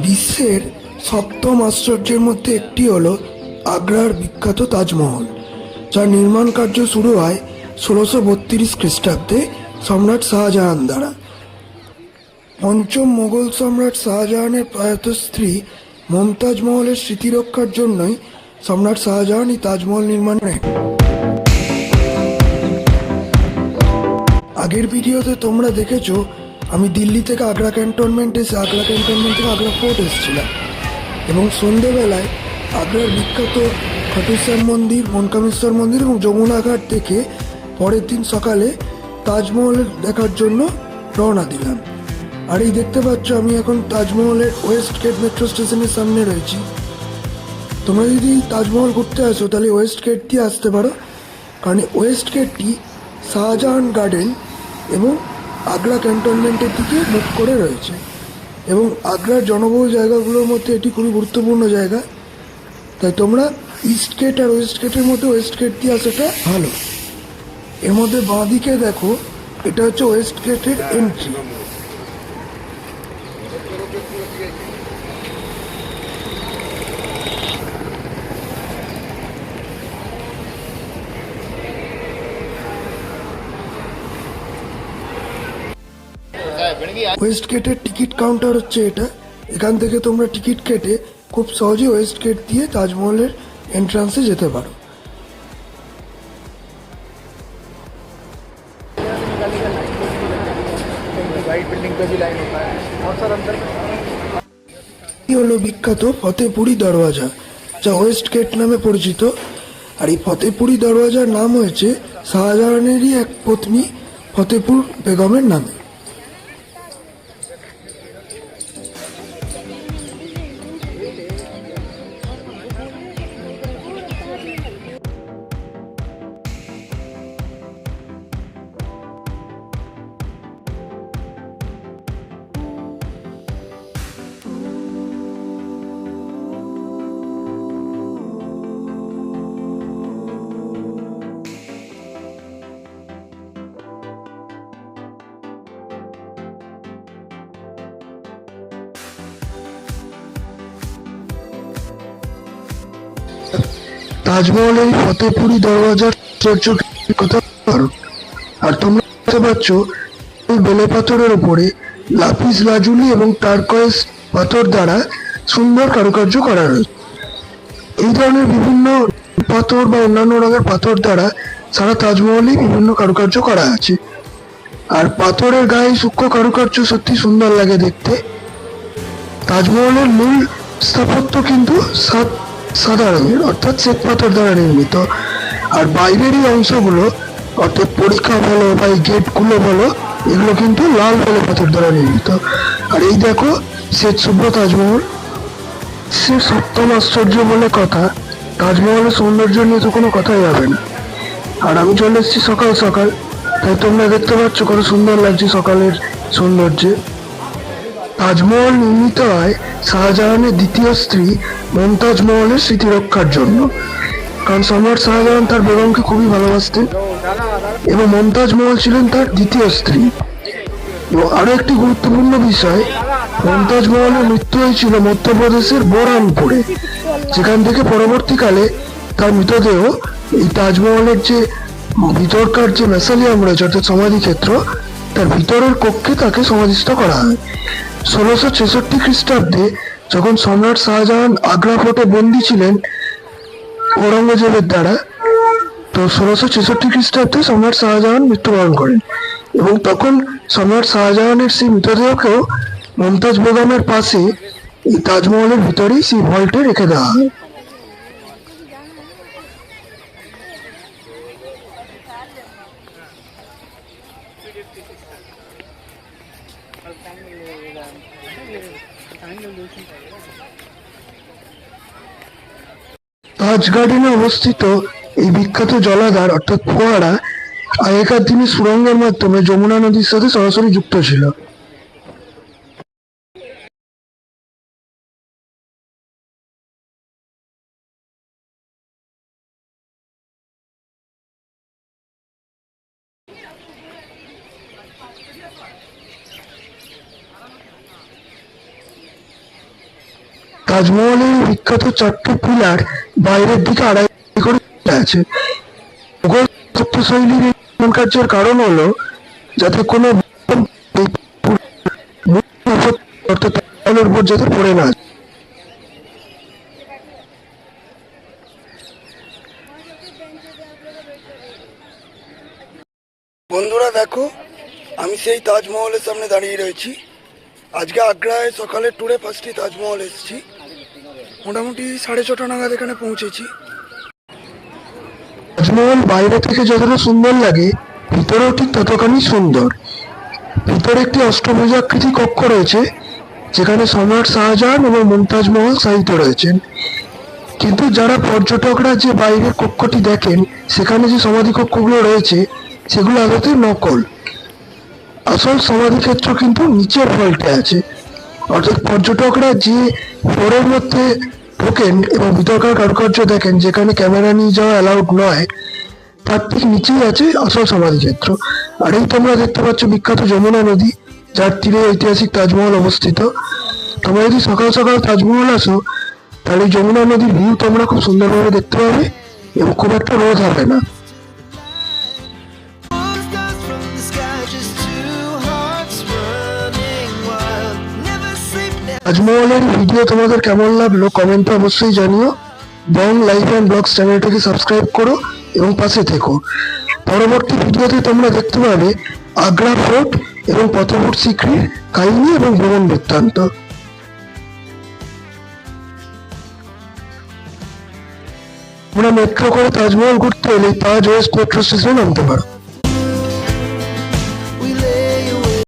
বিশ্বের সপ্তম আশ্চর্যের মধ্যে একটি হলো আগ্রার বিখ্যাত তাজমহল, যার নির্মাণ কার্য শুরু হয় 1632 খ্রিস্টাব্দে সম্রাট শাহজাহান দ্বারা। পঞ্চম মোগল সম্রাট শাহজাহানের প্রয়াত স্ত্রী মমতাজ মহলের স্মৃতি রক্ষার জন্যই সম্রাট শাহজাহান এই তাজমহল নির্মাণ করেন। আগের ভিডিওতে তোমরা দেখেছো আমি দিল্লি থেকে আগ্রা ক্যান্টনমেন্ট এসে আগ্রা ক্যান্টনমেন্ট থেকে আগ্রা ফোর্ট এসেছিলাম, এবং সন্ধেবেলায় আগ্রার বিখ্যাত খাটু শ্যাম মন্দির, মনকামেশ্বর মন্দির এবং যমুনা ঘাট থেকে পরের দিন সকালে তাজমহলের দেখার জন্য রওনা দিলাম। আর এই দেখতে পাচ্ছ আমি এখন তাজমহলের ওয়েস্ট গেট মেট্রো স্টেশনের সামনে রয়েছি। তোমরা যদি তাজমহল ঘুরতে আসো তাহলে ওয়েস্ট গেট দিয়ে আসতে পারো, কারণ ওয়েস্ট গেটটি শাহজাহান গার্ডেন এবং আগ্রা ক্যান্টনমেন্টের দিকে মুখ করে রয়েছে, এবং আগ্রার জনবহুল জায়গাগুলোর মধ্যে এটি খুবই গুরুত্বপূর্ণ জায়গা। তাই তোমরা ইস্ট গেট আর ওয়েস্ট গেটের মধ্যে ওয়েস্ট গেট দিয়ে আসাটা ভালো। এর মধ্যে বাঁ দিকে দেখো, এটা হচ্ছে ওয়েস্ট গেটের এন্ট্রি। ওয়েস্ট গেটের টিকিট কাউন্টার হচ্ছে এটা। এখান থেকে তোমরা টিকিট কেটে খুব সহজে ওয়েস্ট গেট দিয়ে তাজমহলের এন্ট্রান্সে যেতে পারো। হলো বিখ্যাত ফতেপুরি দরওয়াজা, যা ওয়েস্ট গেট নামে পরিচিত। আর এই ফতেপুরি দরওয়াজার নাম হয়েছে শাহজাহানেরই এক পত্নী ফতেপুর বেগমের নামে। তাজমহলের ফতেপুরি দরওয়াজার কথা কারণ, আর তোমরা দেখতে পাচ্ছ বেলে পাথরের উপরে লাপিস লাজুলি এবং টার্কয়েস পাথর দ্বারা সুন্দর কারুকার্য করা রয়েছে। এই ধরনের বিভিন্ন পাথর বা অন্যান্য রঙের পাথর দ্বারা সারা তাজমহলে বিভিন্ন কারুকার্য করা আছে। আর পাথরের গায়ে সূক্ষ্ম কারুকার্য সত্যি সুন্দর লাগে দেখতে। তাজমহলের মূল স্থাপত্য কিন্তু সাদা রঙের, অর্থাৎ শ্বেত পাথর দ্বারা নির্মিত। আর বাইরের এই অংশগুলো, অর্থাৎ পরীক্ষা বলো বা এই গেটগুলো বলো, এগুলো কিন্তু লাল বেলে পাথর দ্বারা নির্মিত। আর এই দেখো শ্বেত শুভ্র তাজমহল। সে সপ্তম আশ্চর্য বলে কথা, তাজমহলের সৌন্দর্য নিয়ে তো কোনো কথাই হবে না। আর আমি চলে এসেছি সকাল সকাল, তাই তোমরা দেখতে পাচ্ছ কত সুন্দর লাগছে সকালের সৌন্দর্যে। তাজমহল নির্মিত হয় শাহজাহানের দ্বিতীয় স্ত্রী মমতাজ মহলের স্মৃতি রক্ষার জন্য, কারণ সম্রাট শাহজাহান তার বেগমকে খুবই ভালোবাসতেন এবং মমতাজ মহল ছিলেন তার দ্বিতীয় স্ত্রী। এবং আরো একটি গুরুত্বপূর্ণ বিষয়, মমতাজ মহলের মৃত্যু হয়েছিল মধ্যপ্রদেশের বোরহানপুরে, যেখান থেকে পরবর্তীকালে তার মৃতদেহ এই তাজমহলের যে ভিতরকার যে ম্যাসালিয়াম রয়েছে, অর্থাৎ সমাধিক্ষেত্র, তার ভিতরের কক্ষে তাকে সমাধিস্থ করা হয়। 1666 খ্রিস্টাব্দে যখন সম্রাট শাহজাহান আগ্রা ফোর্টে বন্দী ছিলেন ঔরঙ্গজেবের দ্বারা, তো 1666 খ্রিস্টাব্দে সম্রাট শাহজাহান মৃত্যুবরণ করেন, এবং তখন সম্রাট শাহজাহানের সেই মৃতদেহকেও মমতাজ বেগমের পাশে এই তাজমহলের ভিতরেই সেই ভল্টে রেখে দেওয়া হয়। তাজ গার্ডেনে অবস্থিত এই বিখ্যাত জলাধার অর্থাৎ ফোয়ারা আগেকার দিনে সুড়ঙ্গের মাধ্যমে যমুনা নদীর সাথে সরাসরি যুক্ত ছিল। তাজমহলের বিখ্যাত চারটি পিলার বাইরের দিকে আড়াই করে আছে। মুঘল স্থাপত্যশৈলীর এই কার্যের কারণ হলো যাতে কোনো তাজমহলের উপর যাতে পড়ে না। বন্ধুরা দেখো, আমি সেই তাজমহলের সামনে দাঁড়িয়ে রয়েছি। আজকে আগ্রায় সকালের ট্যুরে ফার্স্টে তাজমহল এসেছি। মোটামুটি 6:30 নাগাদ এখানে পৌঁছেছি। তাজমহল বাইরে থেকে যতটা সুন্দর লাগে, ভিতরেও ঠিক ততখানি সুন্দর। ভিতরে একটি অষ্টভুজাকৃতি কক্ষ রয়েছে, যেখানে সম্রাট শাহজাহান এবং মুমতাজ মহল শায়িত রয়েছেন। কিন্তু যারা পর্যটকরা যে বাইরের কক্ষটি দেখেন, সেখানে যে সমাধি কক্ষগুলো রয়েছে সেগুলো আদতে নকল। আসল সমাধিক্ষেত্র কিন্তু নিচের ফল্টে আছে। অর্থাৎ পর্যটকরা যে ফ্লোরের মধ্যে ঢোকেন এবং ভিতরকার কারুকার্য দেখেন, যেখানে ক্যামেরা নিয়ে যাওয়া অ্যালাউড নয়, তার ঠিক নিচেই আছে আসল সমাধিক্ষেত্র। আর এই তোমরা দেখতে পাচ্ছ বিখ্যাত যমুনা নদী, যার তীরে ঐতিহাসিক তাজমহল অবস্থিত। তোমরা যদি সকাল সকাল তাজমহল আসো, তাহলে যমুনা নদীর ভিউ তোমরা খুব সুন্দরভাবে দেখতে পাবে এবং খুব একটা রোদ হবে না। তাজমহলের ভিডিও তোমাদের কেমন লাগলো কমেন্টে অবশ্যই জানিও। বং লাইফ অ্যান্ড ব্লগস চ্যানেলটাকে সাবস্ক্রাইব করো এবং পাশে থেকো। পরবর্তী ভিডিওতে তোমরা দেখতে পাবে আগ্রা ফোর্ট এবং পথপুর সিক্রির কাহিনী এবং ভ্রমণ বৃত্তান্ত। তোমরা মেট্রো করে তাজমহল ঘুরতে এলে তাজ ওয়েস্ট মেট্রো স্টেশনে নামতে পারো।